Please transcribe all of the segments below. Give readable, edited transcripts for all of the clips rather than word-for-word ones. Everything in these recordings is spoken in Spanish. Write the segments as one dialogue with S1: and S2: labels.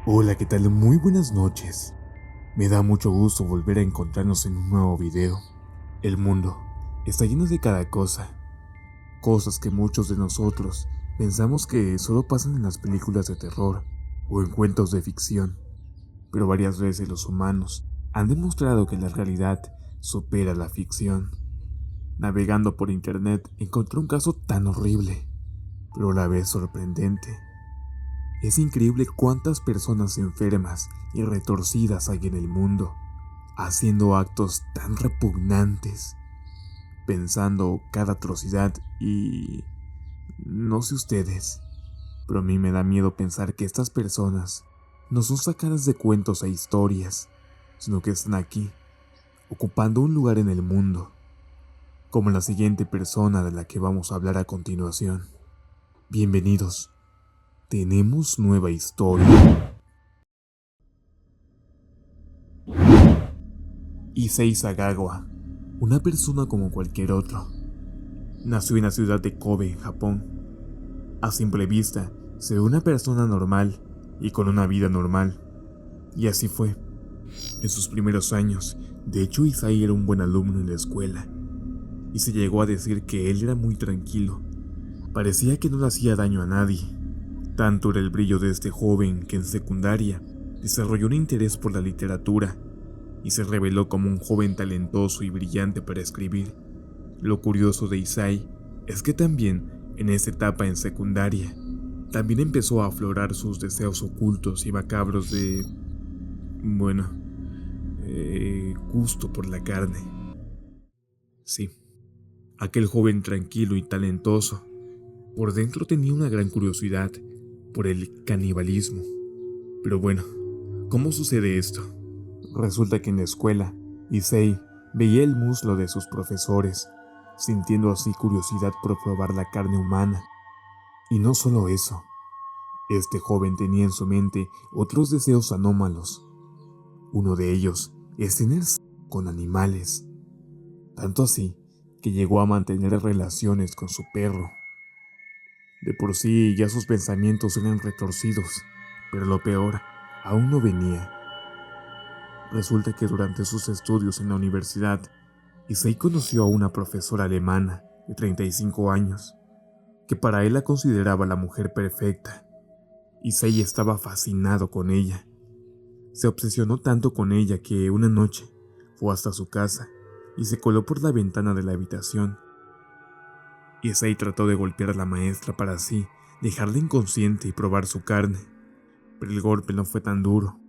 S1: Hola, ¿qué tal? Muy buenas noches. Me da mucho gusto volver a encontrarnos en un nuevo video. El mundo está lleno de cada cosa, cosas que muchos de nosotros pensamos que solo pasan en las películas de terror o en cuentos de ficción, pero varias veces los humanos han demostrado que la realidad supera la ficción. Navegando por internet encontré un caso tan horrible, pero a la vez sorprendente. Es increíble cuántas personas enfermas y retorcidas hay en el mundo, haciendo actos tan repugnantes, pensando cada atrocidad y... no sé ustedes, pero a mí me da miedo pensar que estas personas no son sacadas de cuentos e historias, sino que están aquí, ocupando un lugar en el mundo, como la siguiente persona de la que vamos a hablar a continuación. Bienvenidos, tenemos nueva historia. Issei Sagawa, una persona como cualquier otro. Nació en la ciudad de Kobe, en Japón. A simple vista, se ve una persona normal y con una vida normal. Y así fue. En sus primeros años, de hecho Issei era un buen alumno en la escuela. Y se llegó a decir que él era muy tranquilo. Parecía que no le hacía daño a nadie. Tanto era el brillo de este joven que en secundaria desarrolló un interés por la literatura y se reveló como un joven talentoso y brillante para escribir. Lo curioso de Issei es que también, en esta etapa en secundaria, también empezó a aflorar sus deseos ocultos y macabros de... bueno, gusto por la carne. Sí, aquel joven tranquilo y talentoso, por dentro tenía una gran curiosidad por el canibalismo. Pero bueno, ¿cómo sucede esto? Resulta que en la escuela, Issei veía el muslo de sus profesores, sintiendo así curiosidad por probar la carne humana. Y no solo eso, este joven tenía en su mente otros deseos anómalos. Uno de ellos es tener sexo con animales, tanto así que llegó a mantener relaciones con su perro. De por sí ya sus pensamientos eran retorcidos, pero lo peor aún no venía. Resulta que durante sus estudios en la universidad, Issei conoció a una profesora alemana de 35 años, que para él la consideraba la mujer perfecta. Issei estaba fascinado con ella. Se obsesionó tanto con ella que una noche fue hasta su casa y se coló por la ventana de la habitación. Issei trató de golpear a la maestra para así dejarla inconsciente y probar su carne, pero el golpe no fue tan duro.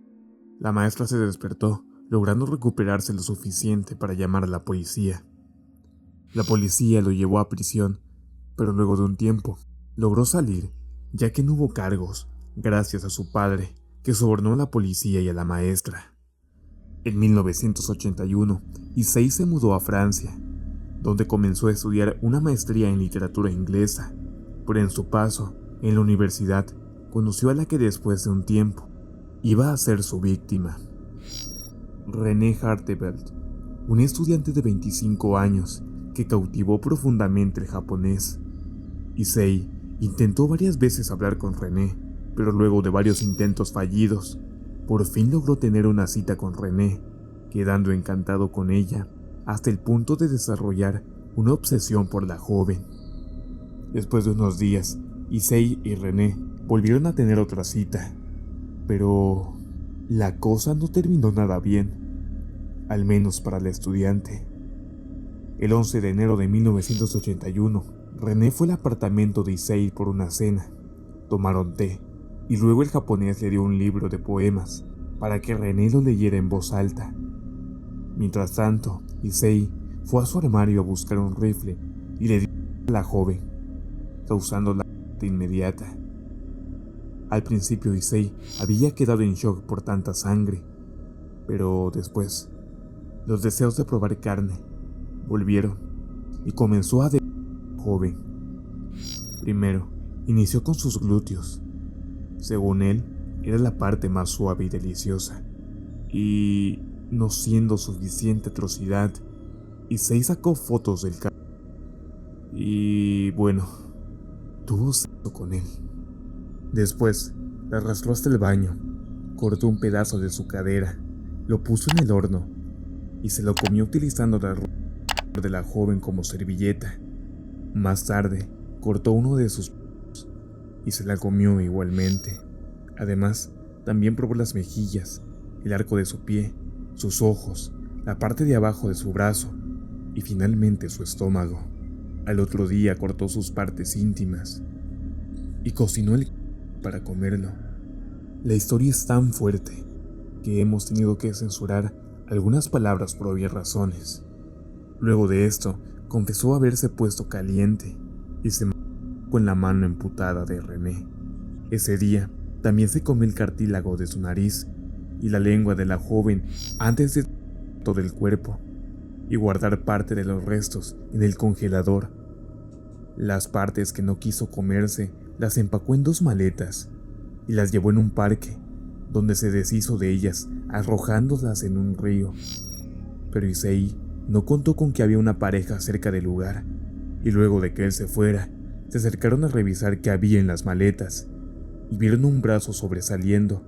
S1: La maestra se despertó, logrando recuperarse lo suficiente para llamar a la policía. La policía lo llevó a prisión, pero luego de un tiempo logró salir, ya que no hubo cargos, gracias a su padre, que sobornó a la policía y a la maestra. En 1981, Issei se mudó a Francia, donde comenzó a estudiar una maestría en literatura inglesa, pero en su paso en la universidad conoció a la que después de un tiempo iba a ser su víctima. René Hartevelt, un estudiante de 25 años que cautivó profundamente el japonés. Issei intentó varias veces hablar con René, pero luego de varios intentos fallidos, por fin logró tener una cita con René, quedando encantado con ella hasta el punto de desarrollar una obsesión por la joven. Después de unos días, Issei y René volvieron a tener otra cita, pero la cosa no terminó nada bien, al menos para la estudiante. El 11 de enero de 1981, René fue al apartamento de Issei por una cena. Tomaron té, y luego el japonés le dio un libro de poemas para que René lo leyera en voz alta. Mientras tanto, Issei fue a su armario a buscar un rifle y le dio a la joven, causando la muerte inmediata. Al principio Issei había quedado en shock por tanta sangre, pero después, los deseos de probar carne volvieron y comenzó a devorar a la joven. Primero, inició con sus glúteos. Según él, era la parte más suave y deliciosa. Y, no siendo suficiente atrocidad, Issei sacó fotos del cadáver. Y, bueno, tuvo sexo con él. Después, la arrastró hasta el baño, cortó un pedazo de su cadera, lo puso en el horno y se lo comió utilizando la ropa de la joven como servilleta. Más tarde, cortó uno de sus dedos y se la comió igualmente. Además, también probó las mejillas, el arco de su pie, sus ojos, la parte de abajo de su brazo y finalmente su estómago. Al otro día cortó sus partes íntimas y cocinó el para comerlo. La historia es tan fuerte que hemos tenido que censurar algunas palabras por obvias razones. Luego de esto, confesó haberse puesto caliente y se mató con la mano amputada de René. Ese día, también se comió el cartílago de su nariz y la lengua de la joven antes de todo el cuerpo y guardar parte de los restos en el congelador. Las partes que no quiso comerse las empacó en 2 maletas y las llevó en un parque, donde se deshizo de ellas arrojándolas en un río. Pero Issei no contó con que había una pareja cerca del lugar, y luego de que él se fuera, se acercaron a revisar qué había en las maletas, y vieron un brazo sobresaliendo.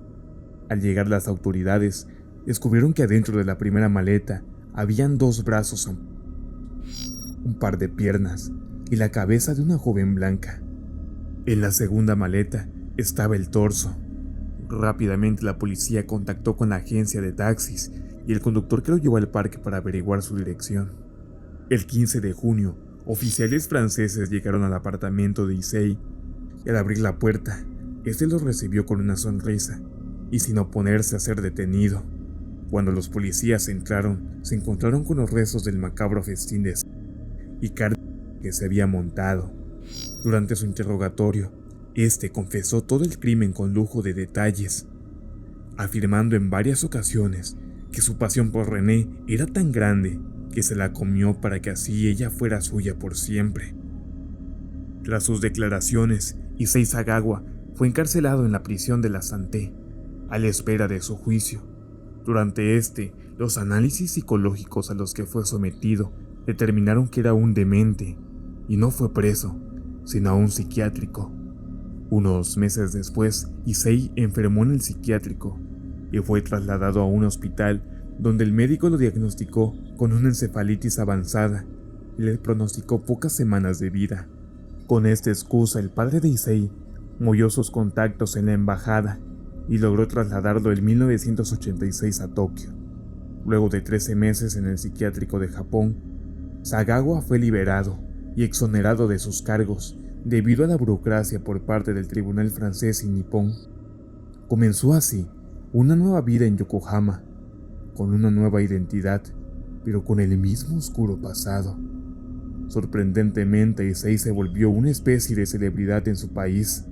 S1: Al llegar las autoridades, descubrieron que adentro de la primera maleta habían 2 brazos, un par de piernas y la cabeza de una joven blanca. En la segunda maleta estaba el torso. Rápidamente la policía contactó con la agencia de taxis y el conductor que lo llevó al parque para averiguar su dirección. El 15 de junio, oficiales franceses llegaron al apartamento de Issei y al abrir la puerta, este los recibió con una sonrisa y sin oponerse a ser detenido. Cuando los policías entraron, se encontraron con los restos del macabro festín de y carne que se había montado. Durante su interrogatorio, este confesó todo el crimen con lujo de detalles, afirmando en varias ocasiones que su pasión por René era tan grande que se la comió para que así ella fuera suya por siempre. Tras sus declaraciones, Issei Sagawa fue encarcelado en la prisión de la Santé, a la espera de su juicio. Durante los análisis psicológicos a los que fue sometido determinaron que era un demente, y no fue preso, sino a un psiquiátrico. Unos meses después, Issei enfermó en el psiquiátrico y fue trasladado a un hospital donde el médico lo diagnosticó con una encefalitis avanzada y le pronosticó pocas semanas de vida. Con esta excusa, el padre de Issei movió sus contactos en la embajada y logró trasladarlo en 1986 a Tokio. Luego de 13 meses en el psiquiátrico de Japón, Sagawa fue liberado y exonerado de sus cargos debido a la burocracia por parte del tribunal francés y nipón. Comenzó así una nueva vida en Yokohama, con una nueva identidad, pero con el mismo oscuro pasado. Sorprendentemente, Issei se volvió una especie de celebridad en su país,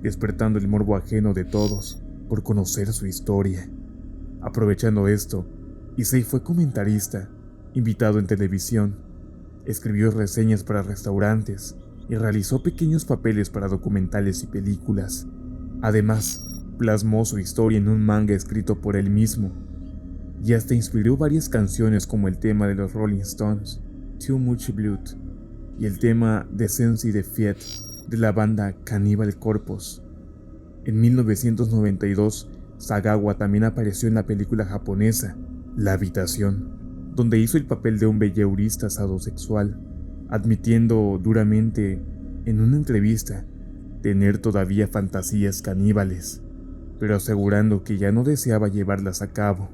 S1: despertando el morbo ajeno de todos por conocer su historia. Aprovechando esto, Issei fue comentarista, invitado en televisión, escribió reseñas para restaurantes y realizó pequeños papeles para documentales y películas. Además, plasmó su historia en un manga escrito por él mismo, y hasta inspiró varias canciones como el tema de los Rolling Stones, Too Much Blood, y el tema de Sensi de Fiat de la banda Cannibal Corpse. En 1992, Sagawa también apareció en la película japonesa La Habitación, donde hizo el papel de un bellaurista sadosexual, admitiendo duramente en una entrevista tener todavía fantasías caníbales, pero asegurando que ya no deseaba llevarlas a cabo.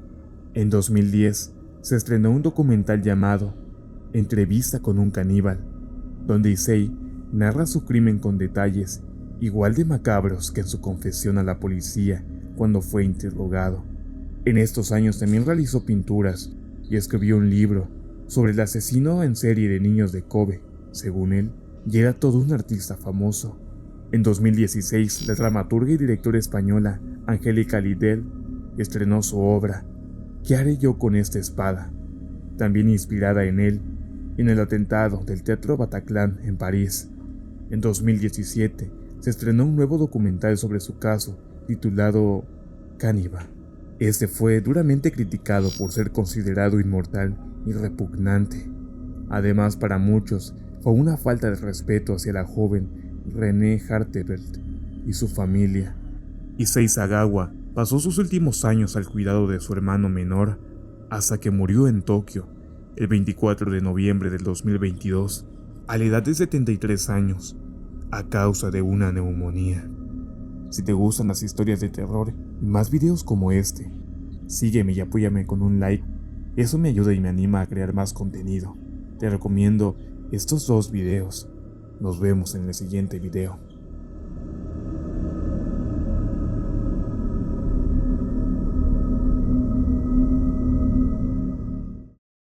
S1: En 2010 se estrenó un documental llamado Entrevista con un caníbal, donde Issei narra su crimen con detalles igual de macabros que en su confesión a la policía cuando fue interrogado. En estos años también realizó pinturas y escribió un libro sobre el asesino en serie de niños de Kobe. Según él, ya era todo un artista famoso. En 2016, la dramaturga y directora española Angélica Lidl estrenó su obra ¿Qué haré yo con esta espada?, también inspirada en él, en el atentado del Teatro Bataclan en París. En 2017 se estrenó un nuevo documental sobre su caso, titulado Cannibal. Este fue duramente criticado por ser considerado inmoral y repugnante. Además, para muchos, fue una falta de respeto hacia la joven René Hartevelt y su familia. Issei Sagawa pasó sus últimos años al cuidado de su hermano menor hasta que murió en Tokio el 24 de noviembre del 2022 a la edad de 73 años a causa de una neumonía. Si te gustan las historias de terror y más videos como este, sígueme y apóyame con un like. Eso me ayuda y me anima a crear más contenido. Te recomiendo estos 2 videos. Nos vemos en el siguiente video.